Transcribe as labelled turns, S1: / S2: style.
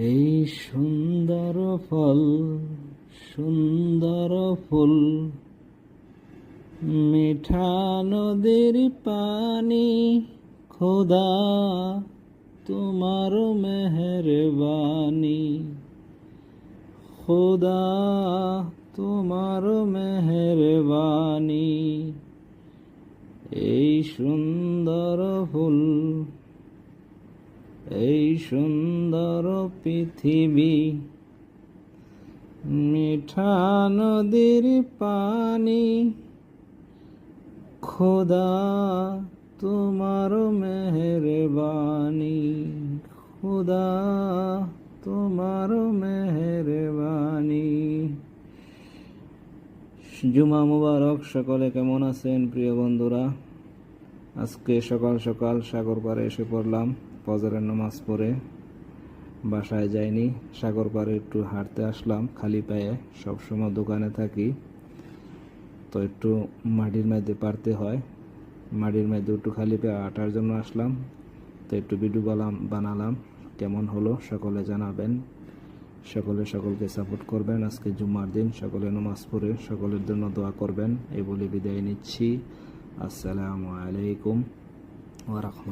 S1: এই সুন্দর ফল, সুন্দর ফুল, মিঠা নদীর পানি, খোদা তোমার মেহেরবানি, খোদা তোমার মেহেরবানি। এই সুন্দর ফুল, এই সুন্দর পৃথিবী, মিঠা নদীর পানি, খোদা তোমার মেহেরবানি, খোদা তোমার মেহেরবানি। জুমা মুবারক। সকলে কেমন আছেন প্রিয় বন্ধুরা? আজকে সকাল সকাল সাগর পাড়ে এসে পড়লাম। ফজরের নামাজ পড়ে বাসায় যাইনি, সাগর পাড়ে একটু হাঁটতে আসলাম খালি পায়ে। সবসময় দোকানে থাকি, তো একটু মাটির মধ্যে পারতে হয়, মাটির মধ্যে একটু খালি পায়ে হাঁটার জন্য আসলাম। তো একটু ভিডিও বানালাম, কেমন হলো সকলে জানাবেন। সকলে সকলকে সাপোর্ট করবেন। আজকে জুম্মার দিন, সকলে নামাজ পড়ে সকলের জন্য দোয়া করবেন। এই বলে বিদায় নিচ্ছি। আসসালামু আলাইকুম ওয়া রাহমাতুল্লাহ।